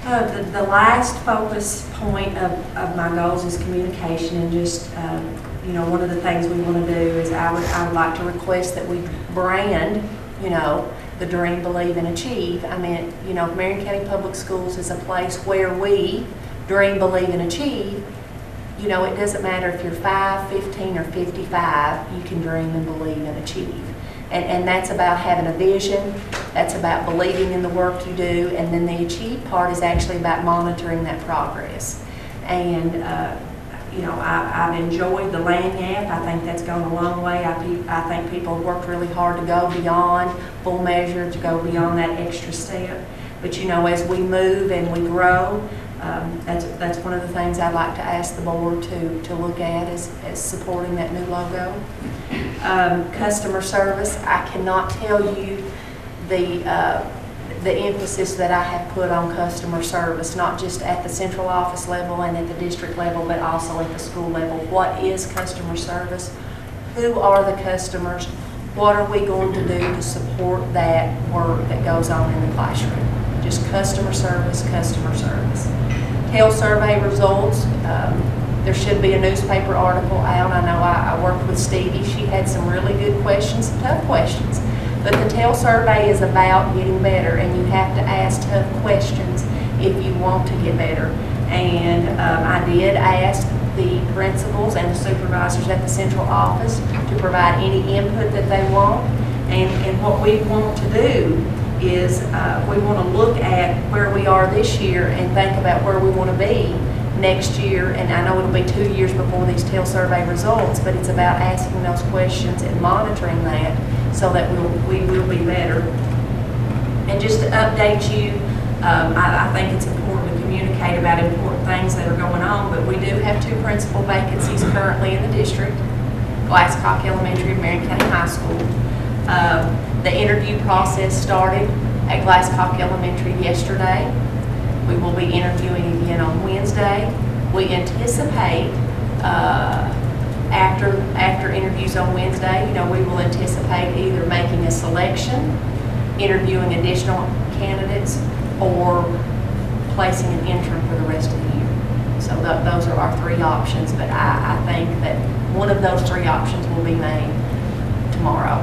The last focus point of my goals is communication, and just, one of the things we want to do is I would like to request that we brand, the dream, believe, and achieve. I mean, Marion County Public Schools is a place where we dream, believe, and achieve. It doesn't matter if you're 5, 15, or 55, you can dream and believe and achieve. And that's about having a vision, that's about believing in the work you do, and then the achieve part is actually about monitoring that progress. And, I've enjoyed the lanyard. I think that's gone a long way. I think people have worked really hard to go beyond full measure, to go beyond that extra step. But, as we move and we grow, that's one of the things I'd like to ask the board to look at as supporting that new logo. Customer service, I cannot tell you the emphasis that I have put on customer service, not just at the central office level and at the district level, but also at the school level. What is customer service? Who are the customers? What are we going to do to support that work that goes on in the classroom? Just customer service, customer service. Tell survey results. There should be a newspaper article out. I know I worked with Stevie. She had some really good questions, some tough questions. But the TEL survey is about getting better, and you have to ask tough questions if you want to get better. And I did ask the principals and the supervisors at the central office to provide any input that they want. And what we want to do is we want to look at where we are this year and think about where we want to be next year. And I know it'll be 2 years before these TEL survey results, but it's about asking those questions and monitoring that so that we will be better. And just to update you, I think it's important to communicate about important things that are going on, but we do have 2 principal vacancies currently in the district, Glasscock Elementary and Marion County High School. The interview process started at Glasscock Elementary yesterday. We will be interviewing again on Wednesday. We anticipate after interviews on Wednesday, we will anticipate either making a selection, interviewing additional candidates, or placing an interim for the rest of the year. So those are our 3 options, but I think that one of those 3 options will be made tomorrow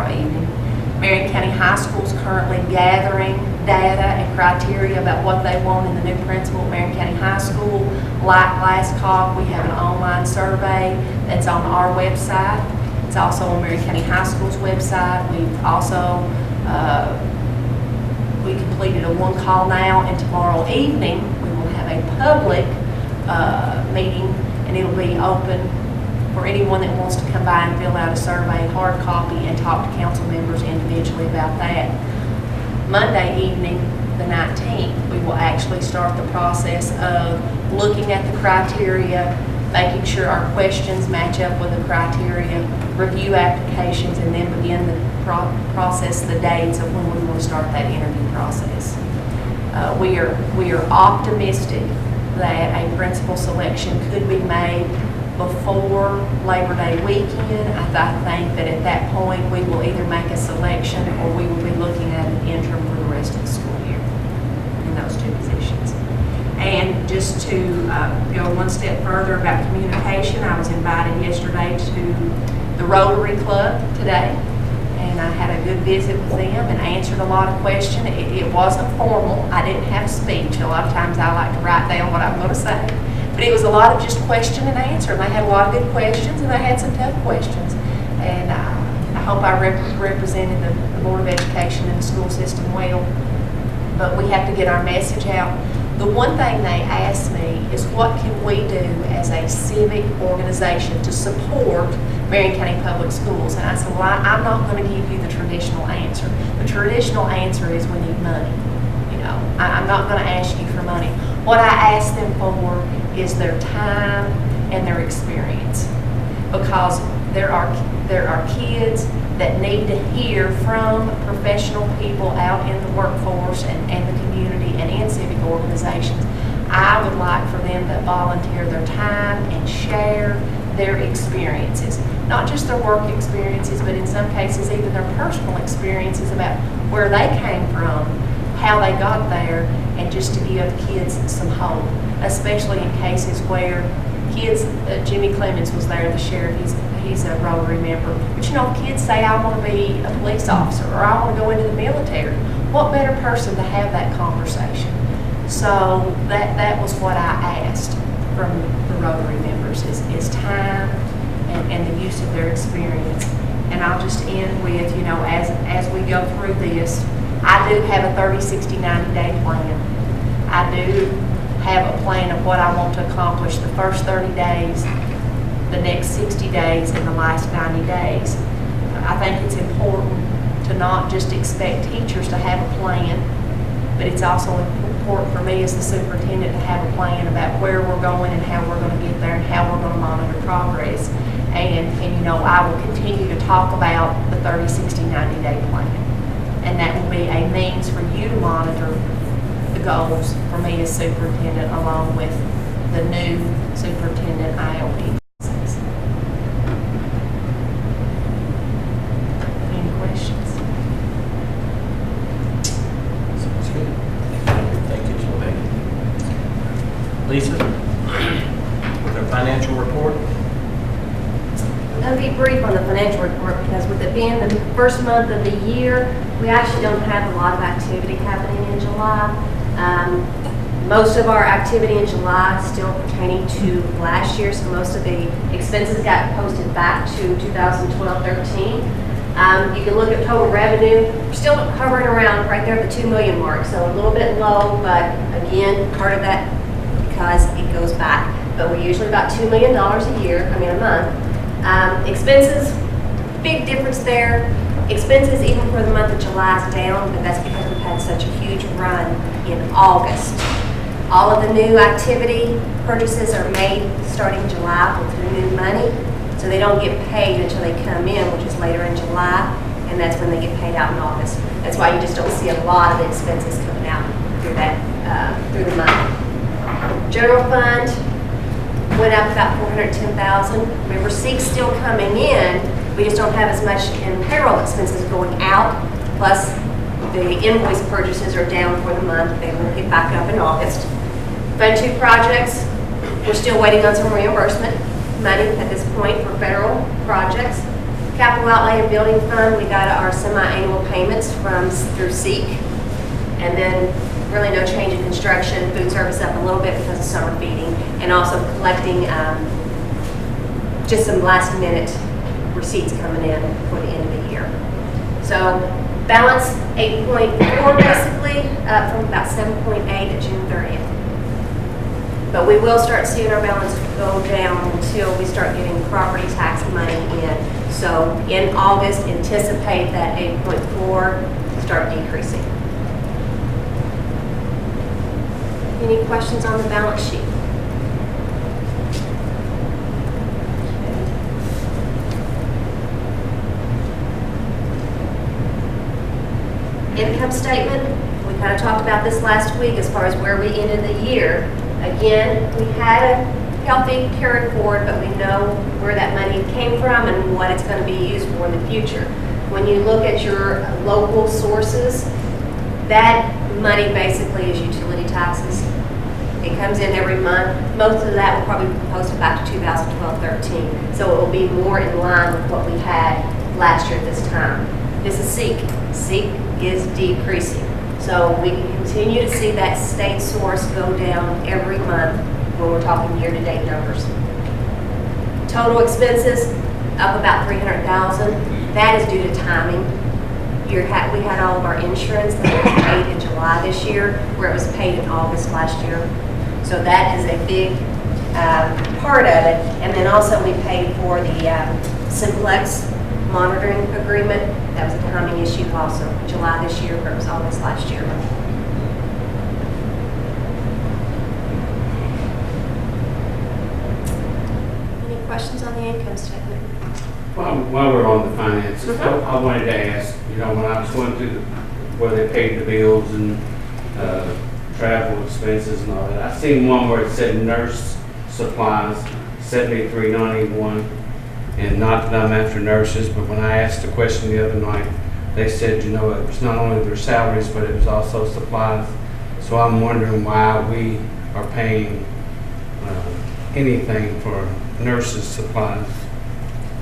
evening. Marion County High School is currently gathering data and criteria about what they want in the new principal at Marion County High School. Like Glasscock, we have an online survey that's on our website. It's also on Marion County High School's website. We've also we completed a 1 call now, and tomorrow evening we will have a public meeting, and it'll be open for anyone that wants to come by and fill out a survey, hard copy, and talk to council members individually about that. Monday evening, the 19th, we will actually start the process of looking at the criteria, making sure our questions match up with the criteria, review applications, and then begin the process, the dates of when we will start that interview process. We are optimistic that a principal selection could be made before Labor Day weekend. I think that at that point we will either make a selection or we will be looking at an interim for the rest of the school year in those 2 positions. And just to go one step further about communication, I was invited yesterday to the Rotary Club today, and I had a good visit with them and answered a lot of questions. It wasn't formal. I didn't have a speech. A lot of times I like to write down what I'm going to say. But it was a lot of just question and answer, and they had a lot of good questions, and they had some tough questions. And I hope I represented the Board of Education and the school system well. But we have to get our message out. The one thing they asked me is, what can we do as a civic organization to support Marion County Public Schools? And I said, well, I'm not going to give you the traditional answer. The traditional answer is we need money. I'm not going to ask you for money. What I ask them for is their time and their experience, because there are kids that need to hear from professional people out in the workforce and the community and in civic organizations. I would like for them to volunteer their time and share their experiences, not just their work experiences, but in some cases even their personal experiences about where they came from, how they got there, and just to give kids some hope, especially in cases where kids, Jimmy Clemens was there, the sheriff, he's a Rotary member. But kids say, I want to be a police officer, or I want to go into the military. What better person to have that conversation? So that was what I asked from the Rotary members is time and the use of their experience. And I'll just end with, as we go through this, I do have a 30, 60, 90-day plan. I do have a plan of what I want to accomplish the first 30 days, the next 60 days, and the last 90 days. I think it's important to not just expect teachers to have a plan, but it's also important for me as the superintendent to have a plan about where we're going and how we're going to get there and how we're going to monitor progress. And I will continue to talk about the 30, 60, 90-day plan. And that will be a means for you to monitor the goals for me as superintendent, along with the new superintendent IOP. Any questions? Sounds good. Thank you, Joanne. Lisa, with our financial report. I'll be brief on the financial report because with it being the first month of the year, we actually don't have a lot of activity happening in July. Most of our activity in July is still pertaining to last year, so most of the expenses got posted back to 2012-13. You can look at total revenue. We're still hovering around right there at the $2 million mark, so a little bit low, but again, part of that because it goes back. But we're usually about $2 million a month. Expenses, big difference there. Expenses even for the month of July is down, but that's because we've had such a huge run in August. All of the new activity purchases are made starting July with the new money, so they don't get paid until they come in, which is later in July, and that's when they get paid out in August. That's why you just don't see a lot of the expenses coming out through the month. General fund went up about $410,000. Remember, SEEK's still coming in. We just don't have as much in payroll expenses going out. Plus, the invoice purchases are down for the month. They will get back up in August. Fund 2 projects, we're still waiting on some reimbursement money at this point for federal projects. Capital outlay and building fund, we got our semi-annual payments through SEEK. And then really no change in construction. Food service up a little bit because of summer feeding, and also collecting just some last minute receipts coming in for the end of the year. So balance 8.4 basically, up from about 7.8 at June 30th. But we will start seeing our balance go down until we start getting property tax money in. So in August, anticipate that 8.4 start decreasing. Any questions on the balance sheet? Income statement, we kind of talked about this last week as far as where we ended the year. Again, we had a healthy carry forward, but we know where that money came from and what it's going to be used for in the future. When you look at your local sources, that money basically is utility taxes. It comes in every month. Most of that will probably be posted back to 2012-13. So it will be more in line with what we had last year at this time. This is SEEK. SEEK is decreasing. So we can continue to see that state source go down every month when we're talking year-to-date numbers. Total expenses up about $300,000. That is due to timing. We had all of our insurance that was paid in July this year, where it was paid in August last year. So that is a big part of it. And then also we paid for the Simplex monitoring agreement. That was a timing issue also. July this year, where it was August last year. Any questions on the income statement? While we're on the finances, I wanted to ask, when I was going through where they paid the bills and travel expenses and all that, I seen one where it said nurse supplies, $73.91, and not that I'm after nurses, but when I asked the question the other night, they said, it was not only their salaries, but it was also supplies. So I'm wondering why we are paying anything for nurses' supplies.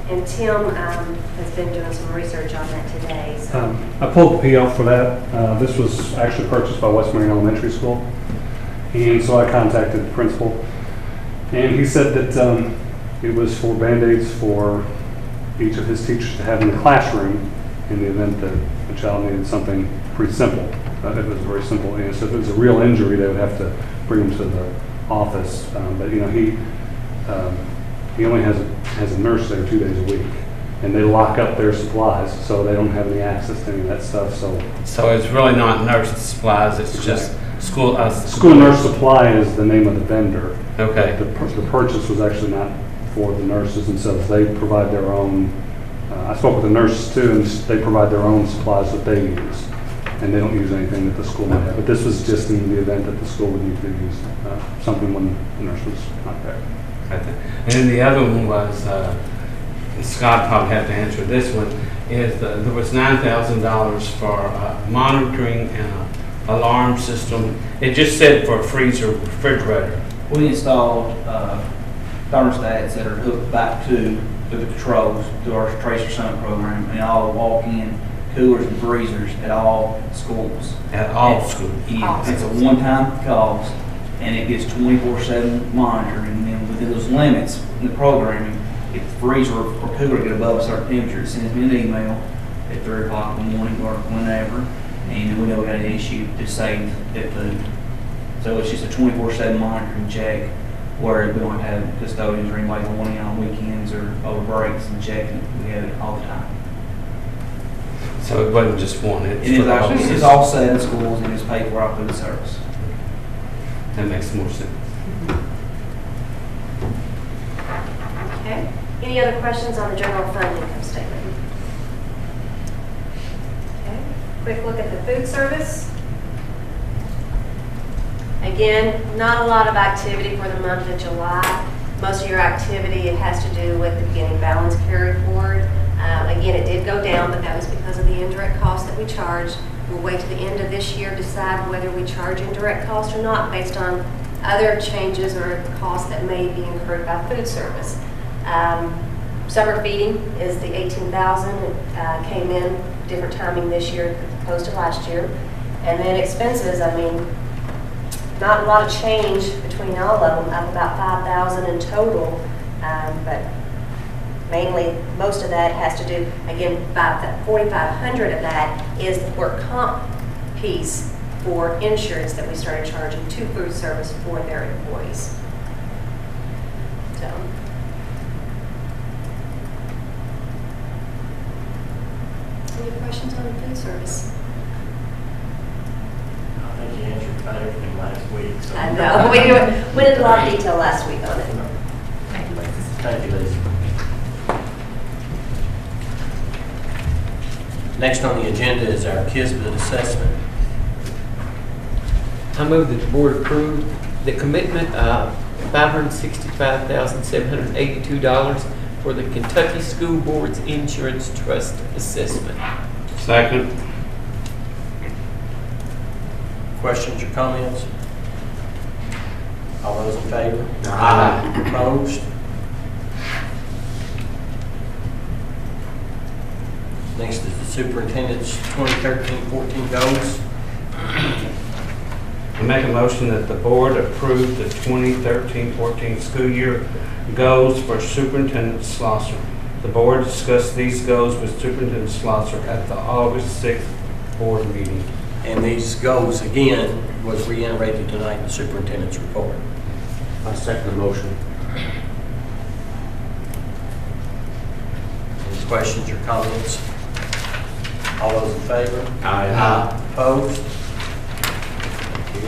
And Tim has been doing some research on that today, so. I pulled the PO for that. This was actually purchased by West Marion Elementary School. And so I contacted the principal. And he said that it was for Band-Aids for each of his teachers to have in the classroom in the event that a child needed something pretty simple. It was very simple. And so if it was a real injury, they would have to bring them to the office. But he only has a nurse there 2 days a week. And they lock up their supplies, so they don't have any access to any of that stuff. So it's really not nurse supplies, it's just school. School nurse supply is the name of the vendor. Okay. The purchase was actually not for the nurses themselves. They provide their own. I spoke with the nurses too, and they provide their own supplies that they use, and they don't use anything that the school might have. But this was just in the event that the school would need to use something when the nurse was not there. And then the other one was, Scott probably had to answer this one, is there was $9,000 for monitoring and alarm system. It just said for a freezer, refrigerator. We installed thermostats that are hooked back to the controls through our Tracer Summit program, and all the walk-in coolers and freezers at all schools. At all schools? Yeah, it's a one-time cost, and it gets 24/7 monitoring, and then within those limits in the programming, if the freezer or cooler get above a certain temperature, it sends me an email at 3 o'clock in the morning or whenever, and we know we got an issue to save that food. So it's just a 24/7 monitoring check where we don't have custodians or anybody going in on weekends or over breaks and checking. We have it all the time. So it wasn't just one, it's It for is the whole actually, it's system. all set in schools and it's paid for out through the service. That makes more sense. Okay. Any other questions on the general fund income statement? Okay. Quick look at the food service. Again, not a lot of activity for the month of July. Most of your activity, it has to do with the beginning balance carry forward. Again, it did go down, but that was because of the indirect costs that we charged. We'll wait to the end of this year to decide whether we charge indirect costs or not based on other changes or costs that may be incurred by food service. Summer feeding is the $18,000. It came in different timing this year opposed to last year. And then expenses, I mean, not a lot of change between all of them, up about $5,000 in total, but mainly most of that has to do, again, about $4,500 of that is the work comp piece for insurance that we started charging to food service for their employees. So. Any questions on the food service? I think you answered about everything last week. So. I know, we went into a lot of detail last week on it. Thank you, Lisa. Thank you, Lisa. Next on the agenda is our Kisbit assessment. I move that the board approve the commitment of $565,782 for the Kentucky School Board's Insurance Trust Assessment. Second. Questions or comments? All those in favor? Aye. Opposed? Next is the superintendent's 2013-14 goals. I make a motion that the board approve the 2013-14 school year goals for Superintendent Schlosser. The board discussed these goals with Superintendent Schlosser at the August 6th board meeting. And these goals, again, was reiterated tonight in the superintendent's report. I second the motion. Any questions or comments? All those in favor? Aye. Opposed? Thank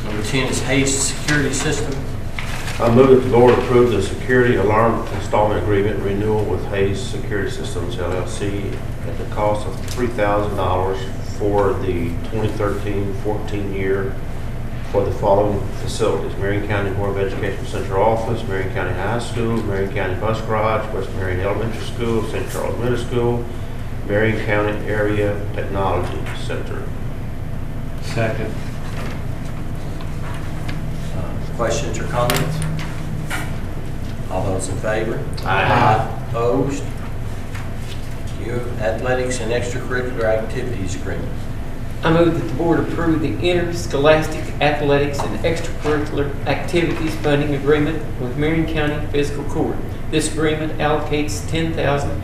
you. Number 10 is Hayes Security System. I move that the board approve the security alarm installment agreement renewal with Hayes Security Systems LLC at the cost of $3,000 for the 2013-14 year for the following facilities: Marion County Board of Education Central Office, Marion County High School, Marion County Bus Garage, West Marion Elementary School, St. Charles Middle School, Marion County Area Technology Center. Second. Questions or comments? All those in favor? Aye. Opposed? Thank you. Athletics and extracurricular activities agreement. I move that the board approve the interscholastic athletics and extracurricular activities funding agreement with Marion County Fiscal Court. This agreement allocates $10,000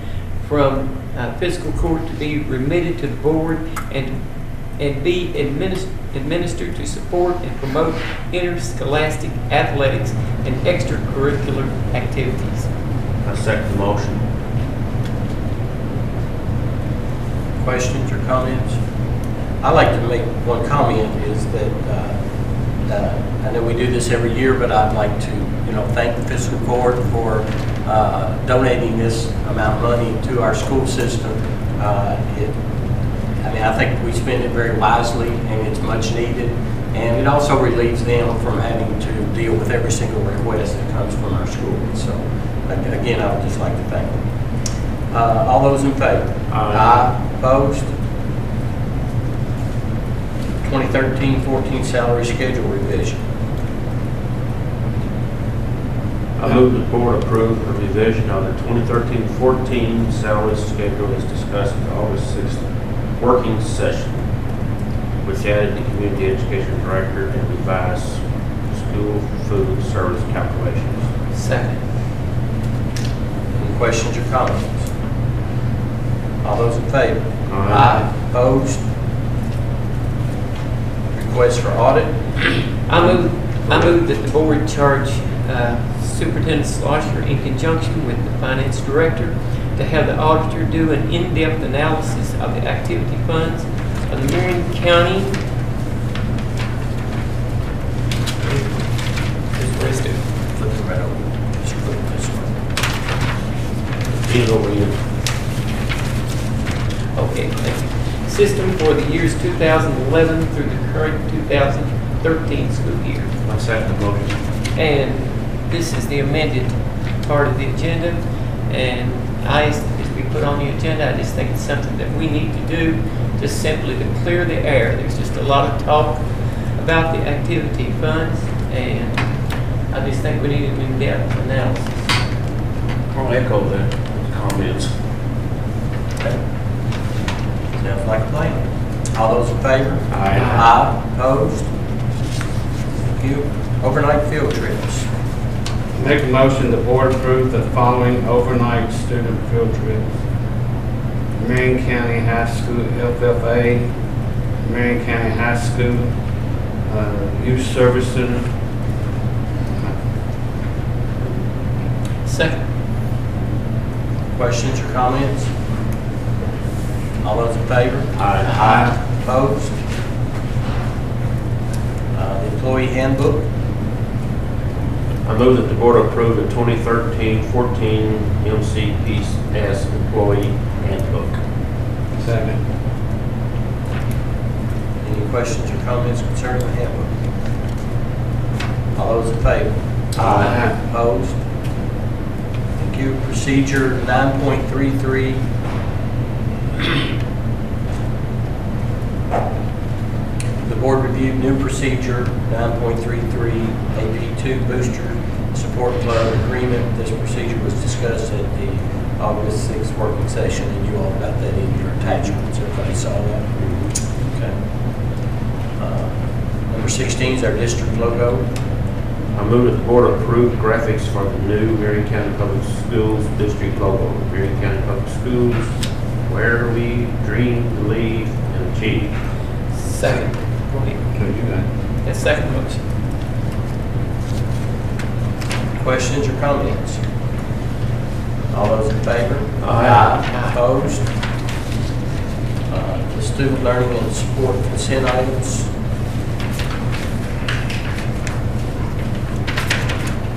from fiscal court to be remitted to the board and be administered to support and promote interscholastic athletics and extracurricular activities. I second the motion. Questions or comments? I'd like to make one comment is that I know we do this every year, but I'd like to, thank the fiscal court for donating this amount of money to our school system. I think we spend it very wisely, and it's much needed, and it also relieves them from having to deal with every single request that comes from our school. So, again, I would just like to thank them. All those in favor? Aye. Opposed? 2013-14 salary schedule revision. I move the board approve the revision of the 2013-14 salary schedule as discussed at the August 6th working session, which added the community education director and revised school food service calculations. Second. Any questions or comments? All those in favor? Aye. Opposed? Request for audit. I move that the board charge Superintendent Slosher in conjunction with the finance director to have the auditor do an in-depth analysis of the activity funds of the Marion County. Flip it right over. Just flip it this way. He's over here. Okay, thank you. System for the years 2011 through the current 2013 school year. I second the motion. And this is the amended part of the agenda. And as we put on the agenda, I just think it's something that we need to do just simply to clear the air. There's just a lot of talk about the activity funds, and I just think we need an in-depth analysis. I'll echo the comments. Okay. Sounds like a plan. All those in favor? Aye. Aye. Opposed? Thank you. Overnight field trips. Make a motion, the board approve the following overnight student field trips: Marion County High School FFA, Marion County High School Youth Service Center. Second. Questions or comments? All those in favor? Aye. Opposed? The employee handbook. I move that the board approve the 2013-14 MCPS employee handbook. Second. Any questions or comments concerning the handbook? All those in favor? Aye. Opposed? Thank you. Procedure 9.33. The board reviewed new procedure 9.33 AP2 booster support club agreement. This procedure was discussed at the August 6th working session, and you all got that in your attachments. Everybody saw that? Okay. Number 16 is our district logo. I move that the board approve graphics for the new Marion County Public Schools district logo. Marion County Public Schools, where we dream, believe, and achieve. Second. Go ahead. Can we do that? That second motion. Questions or comments? All those in favor? Aye. Opposed? The student learning and support consent items.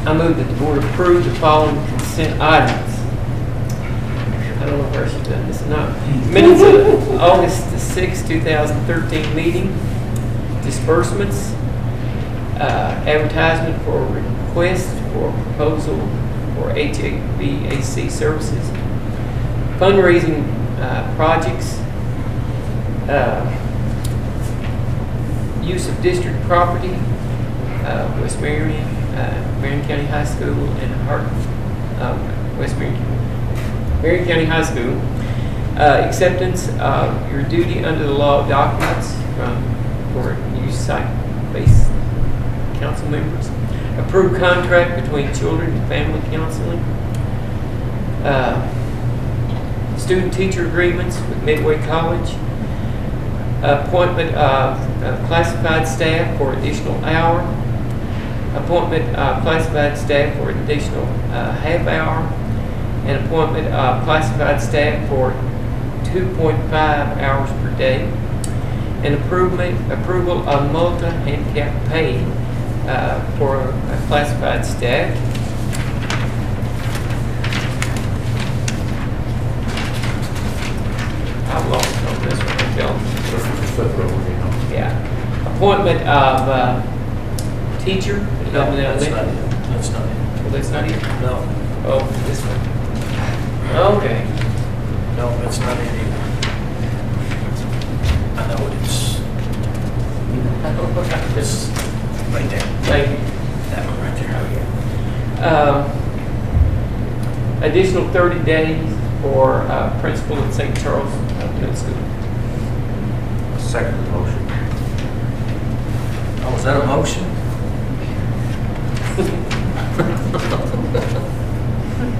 I move that the board approve the following consent items. I don't know where she's done this or not. Minutes of August the 6th, 2013 meeting, disbursements, Advertisement for request for proposal for HVAC services. Fundraising projects. Use of district property, West Marion, Marion County High School, and West Marion County High School. Acceptance of your duty under the law of documents for use site-based council members. Approved contract between Children and Family Counseling. Student-teacher agreements with Midway College. Appointment of classified staff for additional hour. Appointment of classified staff for additional half hour. And appointment of classified staff for 2.5 hours per day. And approval of multi-handicap pay for classified staff. I've lost on this one, Bill. Yeah. Appointment of teacher. No, that's not it. That's not it. Well, that's not it. No, Oh, this one. Okay. no, that's not it either. I know it's right there. Thank you. That one right there. Additional 30 days for principal at St. Charles Middle School. Second motion. Oh, was that a motion?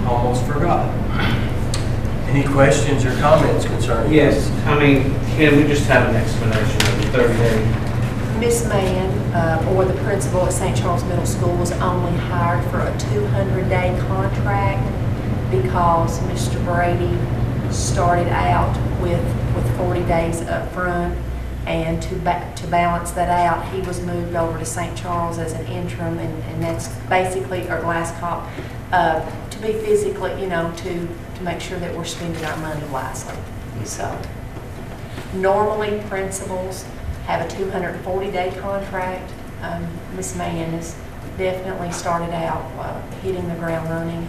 Almost forgot. Any questions or comments concerning? Yes, I mean, can we just have an explanation of the 30 day? Miss Mann, or the principal at St. Charles Middle School, was only hired for a 200-day contract because Mr. Brady started out with 40 days up front, and to balance that out, he was moved over to St. Charles as an interim, and that's basically our last call, to be physically, to make sure that we're spending our money wisely. So normally principals have a 240-day contract. Ms. Mann has definitely started out hitting the ground running.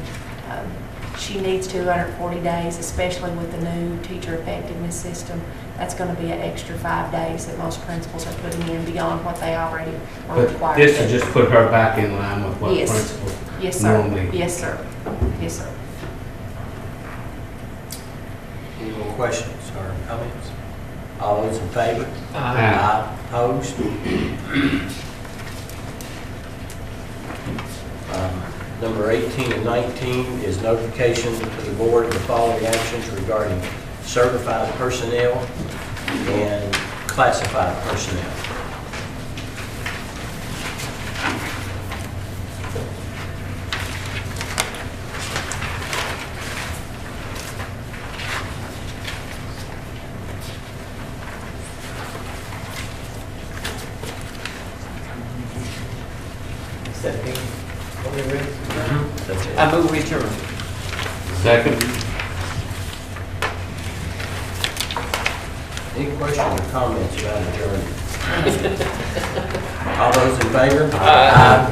She needs 240 days, especially with the new teacher effectiveness system. That's going to be an extra 5 days that most principals are putting in beyond what they already are But required. this to will do. just put her back in line with what Yes. principals Yes, sir. normally. Yes, sir. Yes, sir. Any more questions or comments? All those in favor? Aye. Opposed? Number 18 and 19 is notification to the board of the following actions regarding certified personnel and classified personnel. Is that me? Are we ready? That's it. I move we adjourn. Second. Any questions or comments about adjournment? All those in favor? Aye.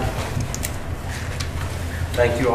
Thank you all.